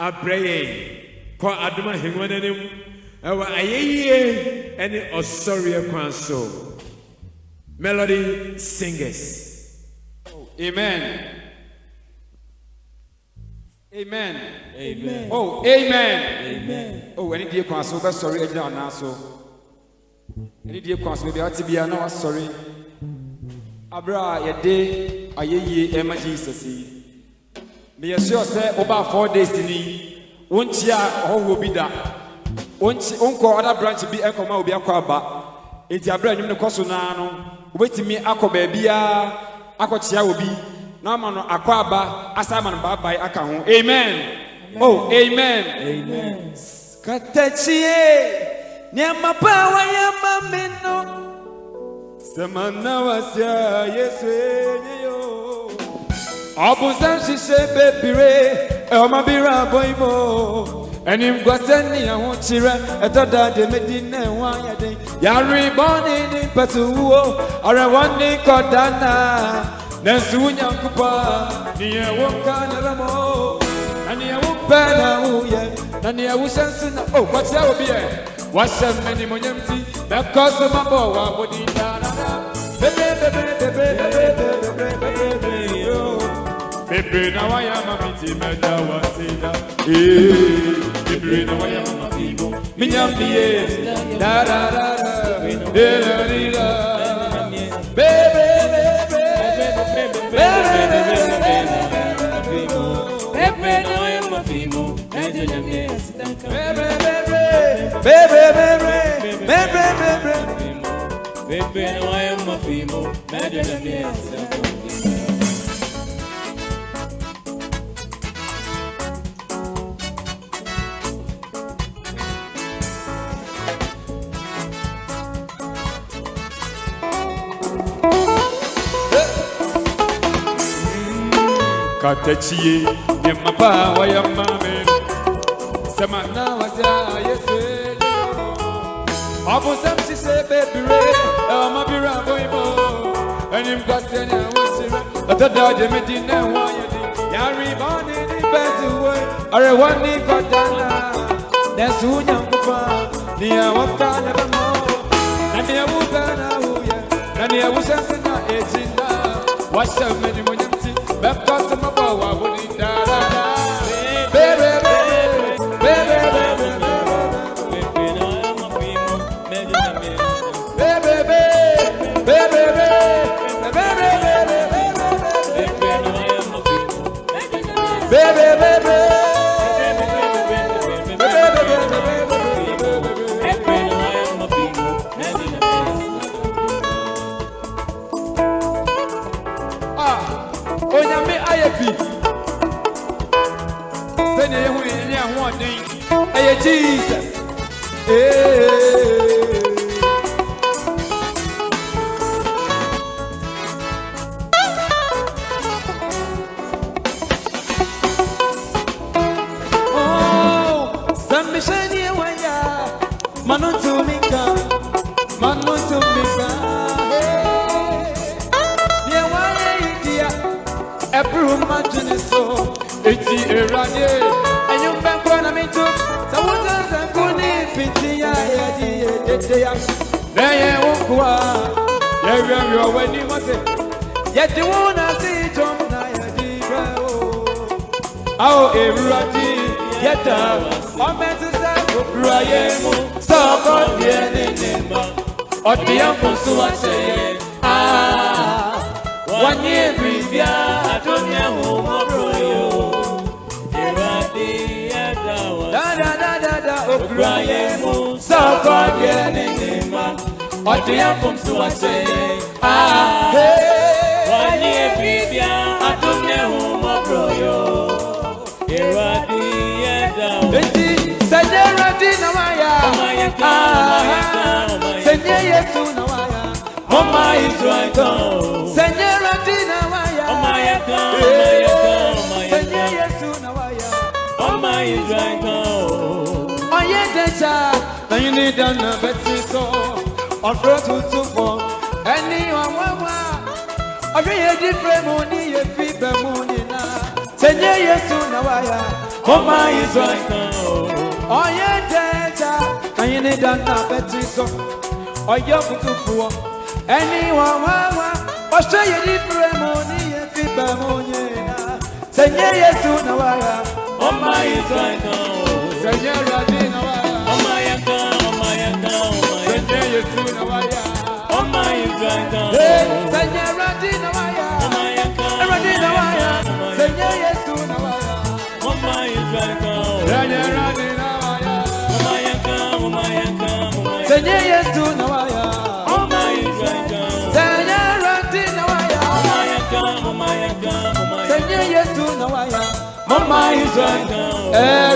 abraye ko adoma hengwanenim ewa ayeye ene osori kwanso Melody Singers. Amen. Amen. Amen. Oh, amen. Amen. Oh, any dear counsel, but sorry, I don't know. So, any dear counsel, maybe I ought to be an sorry. Abra, a day, a ye, Emma Jesus. May I sure say about 4 days in me. Won't ya, all will be that. Won't uncle other branch be a comma will be a quaba. It's a brand new Cosonano. Wait me, Ako baby, Ako Chia will be. No man akwaba asaman baba akaho. Amen. Oh, amen. Amen. Katachie nyama pawa ya mameno. Samana wasya Yesu yo. Abusan shishe bebire e omabira boymo. Enim gwaseni ahonchire etoda de medine wanya den. Yari boni ni patuwo are wani kodana. Nesunya kupa niye woka naramo naniye wupena uye naniye wushansuna oh what's that obi e washa meni monyamti na koso mabo wa bodi darara bebe na waya mamiti meda wasida bebe na waya mamiti minyambiye darara bebe Katachie nyama pawa ya mame Samana wasya Yesu Abu samsi se bebire mabira boymo Enim kwasenya wosira Atada de medine wayedi Yari bani ni betuwe Are wani kodana Nesu nyankupa Niya waka nebamo Naniya wukana uye Naniya wusansina ejinda Washa meni monyamti Because my boy would Hey Jesus, oh, Sambishani waya, Manu to Mika, Manu to Mika, dear waya India, April Martin so, it's Iranian. Neye wukwa yewe weni mose yeti wona si jom na yedira o awo ewurati yeta ometu se okura yemu soko die nenema odiyan funsu ase wanye bibia atonya ho mobroyo ewurati yeta da okura yemu soko die nenema odiyan funsu ase wanye bibia atonya ho mobroyo ewurati yeta eti sajerati na waya senye Yesu na waya Mama Israel senye rati na waya senye Yesu na waya Mama Israel oye decha na you need an betsi so on front to for any one every different money ye fi be money na senye Yesu na waya Oh my Israel. Oh yeah, Dada. I need that Betty so. Oh yeah, Putufu. Anyone, I'll show you different money and feedback money. Say yes to Nawaya. Oh my Israel. Say yes, Radina. Oh my God. Oh my God. Say yes to Nawaya. Oh my Israel. Say yes, Radina. Oh my God. Radina. Say yes to Nawaya. Oh my Israel. Say yes, Radina. Oh my God. Oh my God. Say yes to Nawaya. Oh my Israel. Say yes, Radina. Oh my God. Oh my God. Say yes to Nawaya. Oh my Israel.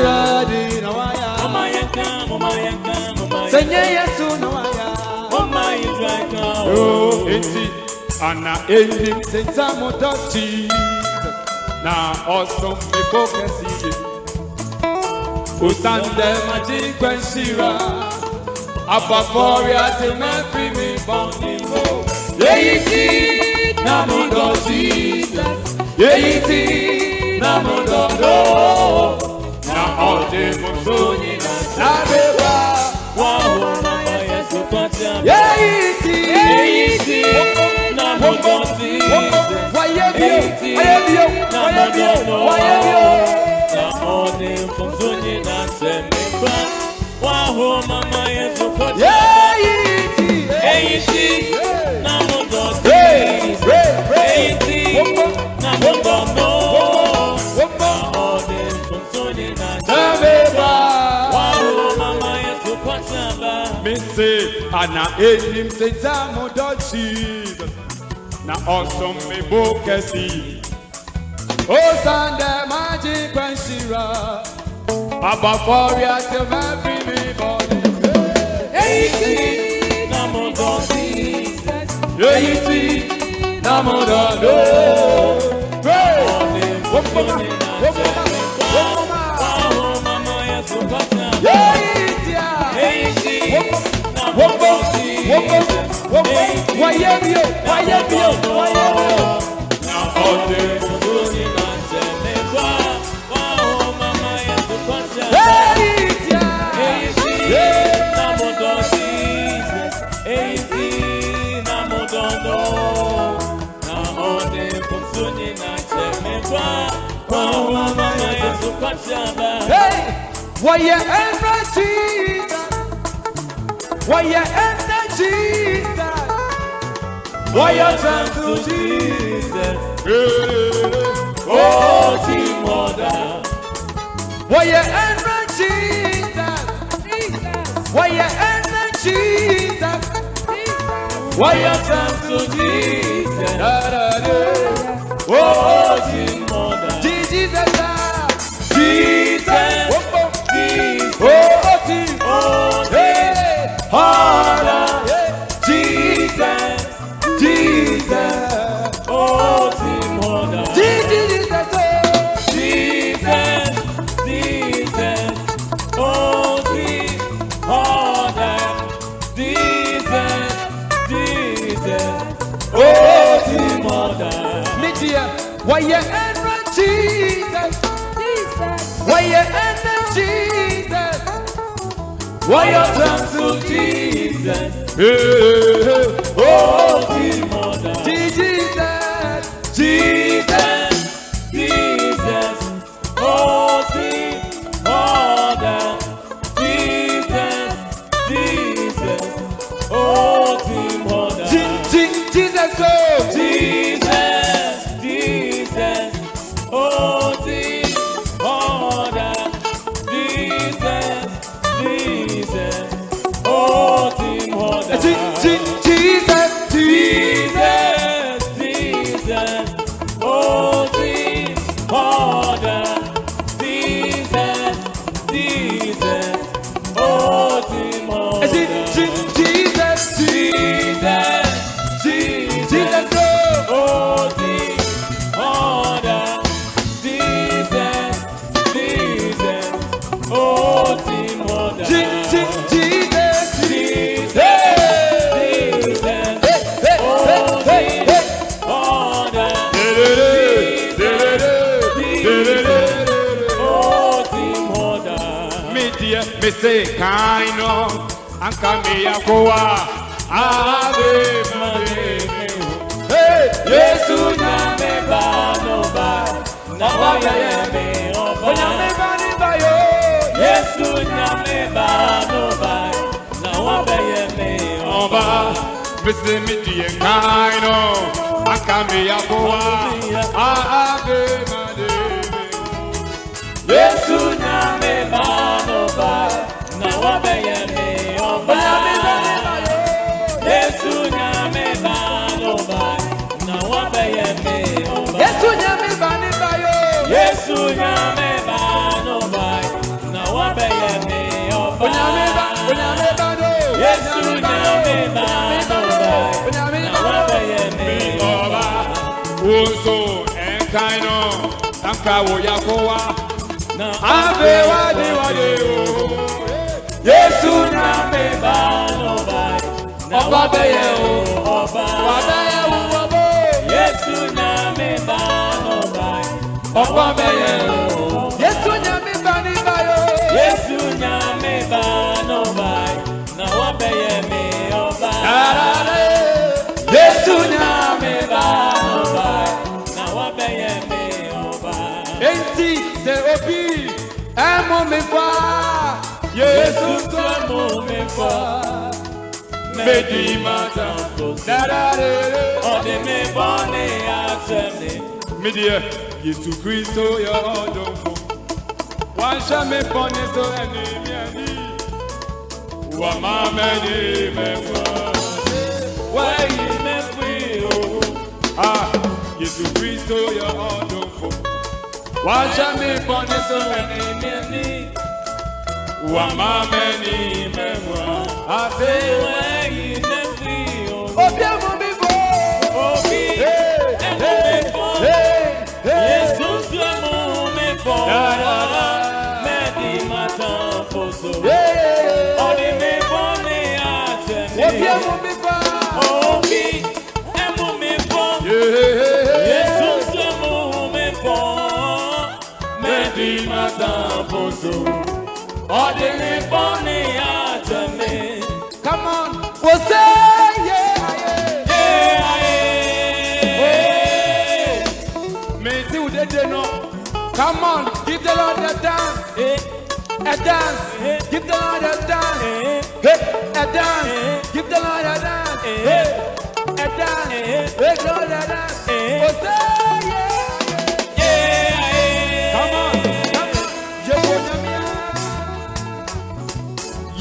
Radina. Oh my God. Oh my God. Say yes to Nawaya. Oh my Israel. Oh, it's it. Ana ending since I'm a touchy. Now also me focus it. Usande magic when shira. Abba for ya till me free me bounding mo. Yeiti namundo Jesus. Yeiti namundo no. Na all the muzuni na beba. Wow na Yesu kwacha. Yeiti namundo Jesus. Yeiti namundo no. Na all the muzuni na semeba. Wow mama Yesu kwacha. Yeiti namundo Jesus. Yeiti namundo no. Na all the muzuni na semeba. Wow mama Yesu kwacha. Me say, Anna him say Tamo Jesus. Now awesome me bokesi. Oh Sunday magic and Shira. Abba for ya till every me body. Hey, Namodo Jesus. Hey, Namodo no. Hey, why you enter Jesus? Why you enter Jesus? Why you turn to Jesus? Oh, Timothy. Why you enter Jesus? Why you enter Jesus? Why you turn to Jesus? Oh, Timothy. Jesus. Jesus, Jesus, oh, hey, harder, Jesus, Jesus, oh, Timothy, Jesus, Jesus, Jesus, oh, harder, Jesus, Jesus, oh, Timothy, Lydia, why you enter Jesus? Why you enter Jesus? Why you turn to Jesus? Oh, Timothy. Jesus, Jesus, Jesus. Oh, Timothy. Jesus, Jesus. Oh, Timothy. Jesus, oh, Jesus, Jesus. Oh, Jesus, Jesus, Jesus, me say kind of anka me yakoa ave made. Hey, Yesu na me ba no ba na wa ya me oba na me ba ni ba yo. Yesu na me ba no ba na wa ya me oba. Me say me die kind of anka me yakoa ave made. Yesu na me ba no ba na wa ya me oba. Yesu na me ba no ba na wa ya me oba. Yesu na me ba ni ba yo. Yesu na me ba no ba na wa ya me oba. Yesu na me ba no ba na wa ya me oba. Oso enkaino tanka wo yakowa na ave wadi wadi o. Yesu na me ba no ba na wa ya o oba. Yesu na me ba no ba oba be ye o. Yesu na me ba ni ba yo. Yesu na me ba no ba na wa be ye me oba. Yesu na me ba no ba na wa be ye me oba. Enti se obi emo me fa. Yesu so mo me fa. Medi mata darare ode me bone atene media Yesu Kristo yo donfo wansha me bone so enemi ani wa mama ni me fa why me free oh Yesu Kristo yo donfo wansha me bone so enemi ani wa mama ni me fa I say why you never oh Obi mo mi bo Obi mo mi bo Jesus mo mi bo me di matan foso Obi me bo ni atemi Obi mo mi bo Obi mo mi bo Jesus mo mi bo me di matan foso Obi me bo ni atemi. Come on, we'll say yeah, yeah. Me see who they know. Come on, give the Lord a dance, a dance. Give the Lord a dance, a dance. Give the Lord a dance, a dance. Give the Lord a dance. We'll say yeah, yeah. Come on,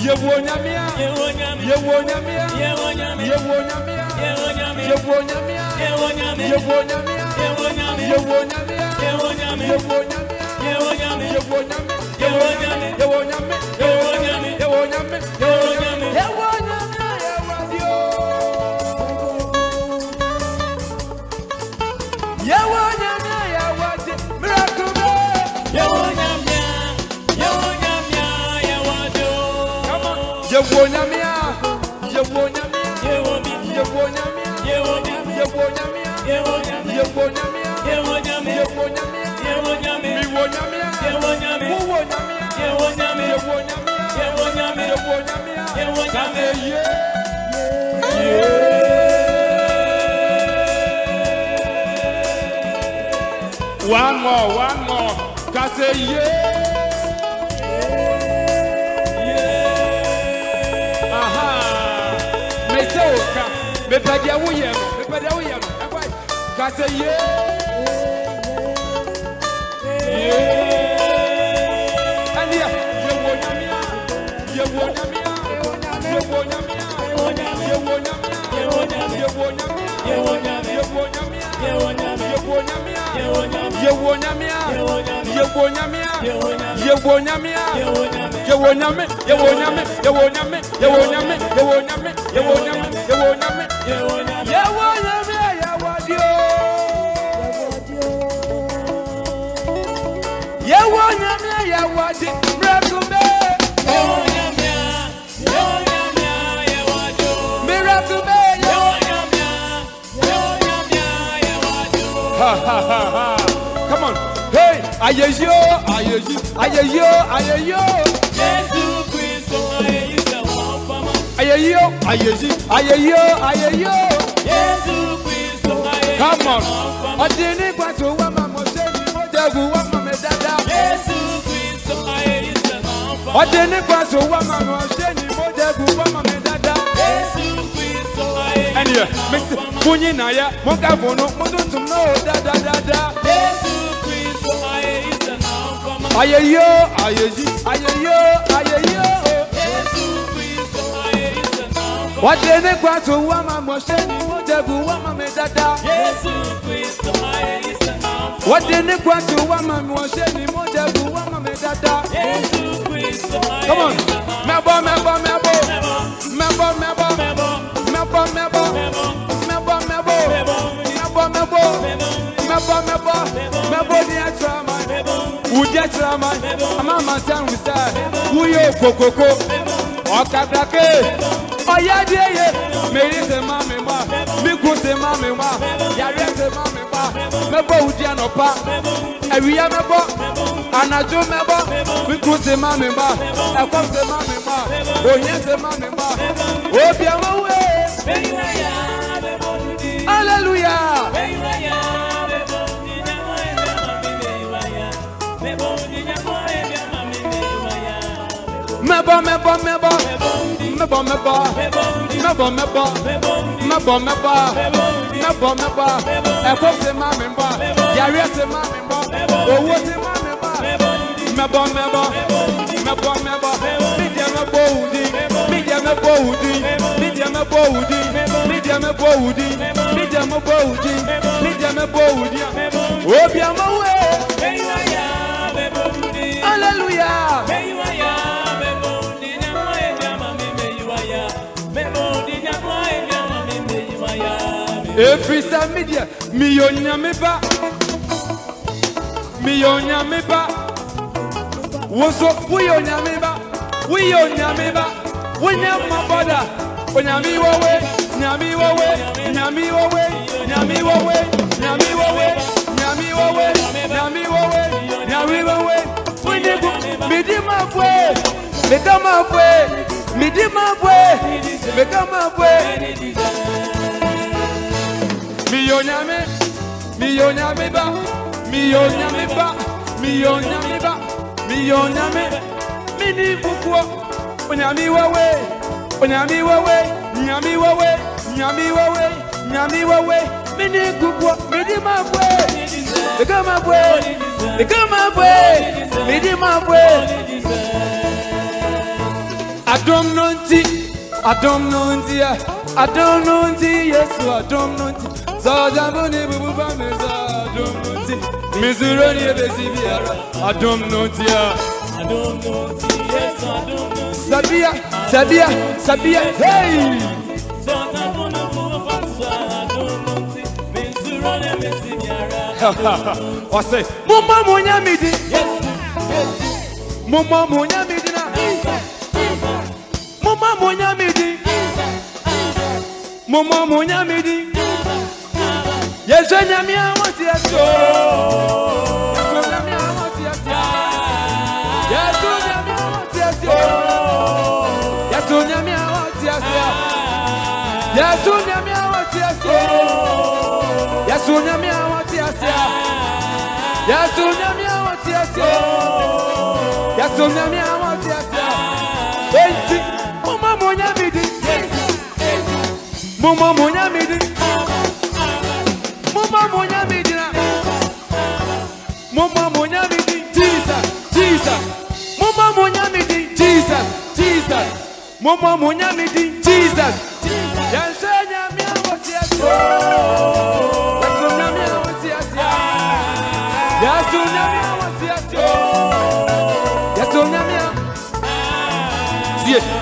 Yewonyamia, Yewonyamia, Yewonyamia, Yewonyamia, Yewonyamia, Yewonyamia, Yewonyamia, Yewonyamia, Yewonyamia, Yewonyamia, Yewonyamia, Yewonyamia, Yewonyamia, Yewonyamia, Yewonyamia, Yewonyamia, Yewonyamia, Yewonyamia, Yewonyamia, One more. Can say yeah. Aha. Me say oka. Me pedi awuye no. Can say yeah. Yeah. And yeah. Yewonyamia. Come on, hey, ayeyo. Come on. Odini kwaso wa mama sheni mojagu wa mama dada. Odini kwaso wa mama sheni mojagu wa mama dada. Anyway, Mr. Munyi na ya monga bono mutuntum no dada. Ayeyo. Odini kwaso wa mama sheni mojagu wa mama dada. Odini kwaso wa mama sheni mojagu wa mama dada. Come on, mebo. Udia trama, mama san wisa, uyo kokoko, okabrake, oyadeye, meri se mame ma, miku se mame ma, yare se mame ma, mebo udia no pa, ewiya mebo, anajo mebo, miku se mame ma, ekom se mame ma, oye se mame ma, obia mawe, hallelujah. Mebo. Eko se mame mba, yare se mame mba, owo se mame mba. Mebo. Media mebo udi. Obia mawe. Hallelujah. Efisa media miyonya meba woso wiyonya meba wonya maboda onyami wowe winigu midima bwe miyonyame mini bukwo onyami wowe mini bukwo midima bwe Adom nonti Yesu adom nonti Zajaboni bububa meza adom nonti Mizuroni ebesibiara adom nonti Yesu adom nonti Sabia hey Zajaboni bububa meza adom nonti Mizuroni ebesibiara Wase Mumma munyamidi Yesu Mumma munyamidi na Mumma munyamidi Yesu nyami awoti aso Mumma munyamidi Jesus Mumma munyamidi Jesus Yesu nyami awoti aso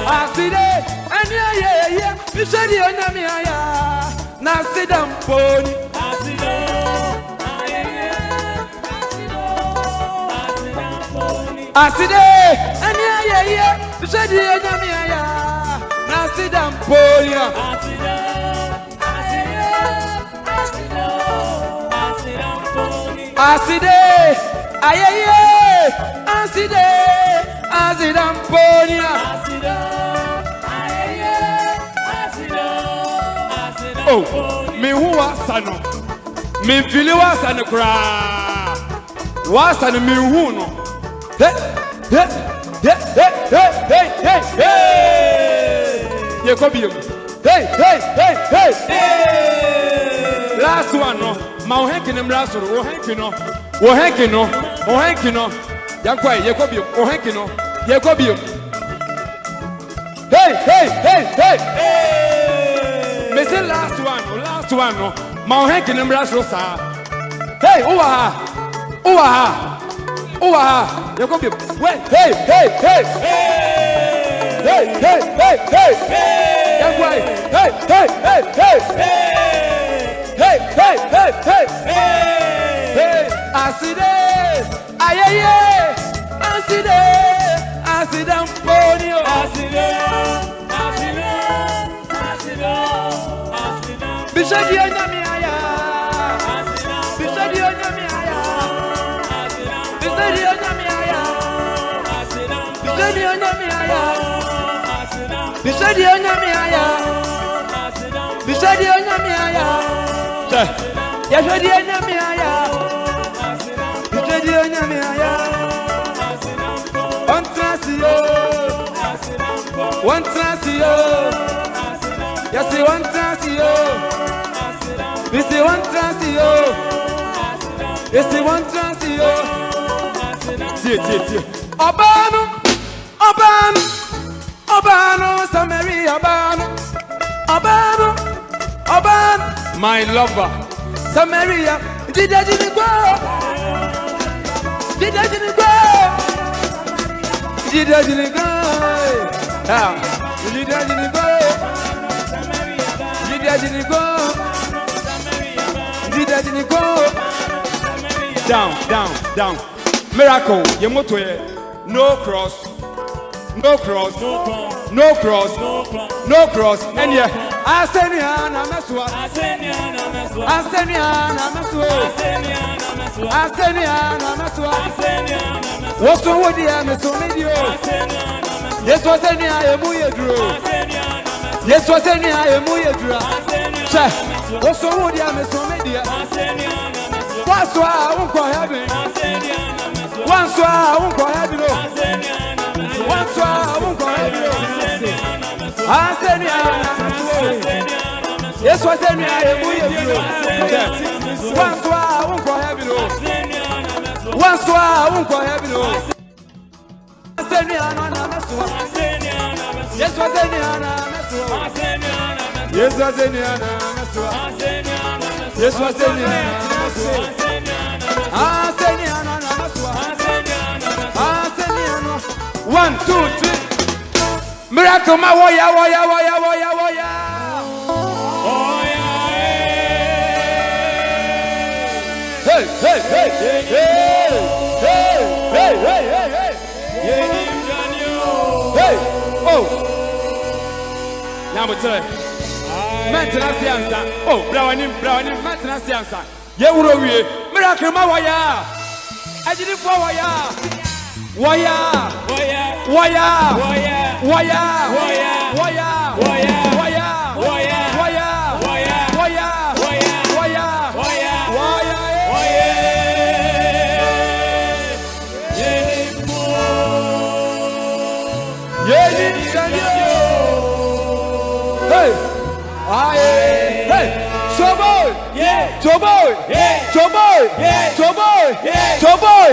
Aside anya Bishadi onyami aya na sidam poni Aside anya Bishadi onyami aya na sidam poni Aside ayeye Asidam poni oh, me who was son, me feel was an cry, was an me who no. Hey, hey, hey, hey, hey, hey, hey, Jacobium. Hey, hey, hey, hey, hey. Last one, no. My hanky and brass or hankino, or hankino, or hankino. Yaquay, Jacobium, or hankino, Jacobium. Hey, hey, hey, hey, hey. Me say last one, no. My hanky and brass rosa. Hey, ooh-ah, ooh-ah, ooh-ah, Jacobium. Wait, hey, hey, hey, hey, hey, hey, hey, hey, hey. Yaquay, hey, hey, hey, hey, hey. Hey, hey, hey, hey, hey, hey, I see that, aye, I see that, I see that, ponyo, I see that, I see that, I see that, I see that. Bishadi onyami aya, Bishadi onyami aya, Bishadi onyami aya, Bishadi onyami aya, Bishadi onyami aya, Bishadi onyami aya. Yashodi onyamiaya, Yashodi onyamiaya. One transio, yes, one transio. This is one transio, this is one transio. See. Obano, Samari, Obano, my lover. Samaria, did I didn't go? Did I didn't go? Did I didn't go? Ah, did I didn't go? Did I didn't go? Did I didn't go? Down. Miracle, your motto, no cross, no cross, no cross, no cross, and yeah, I send you an Amasua. What's the word? Yes, was any I drew. Yes, was any I drew. What's the word? Once I won't go heaven. Once I won't go heaven. Once I won't go heaven. I send you. Yes, was any I drew. Once I won't go heaven. Once I won't go heaven. Yes, was any Yes, was any Yes, was any One, two, three. Miracle, my warrior. Hey. Hey, oh. Now we tell you. Maintenance answer. Oh, Brownie, maintenance answer. Yeah, we Miracle, my warrior. I didn't for warrior. Hey, Toboy,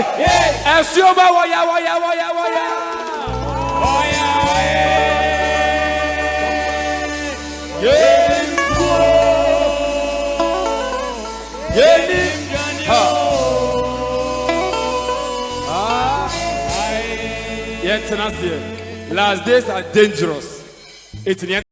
and Sioba, waya. Last days are dangerous. It's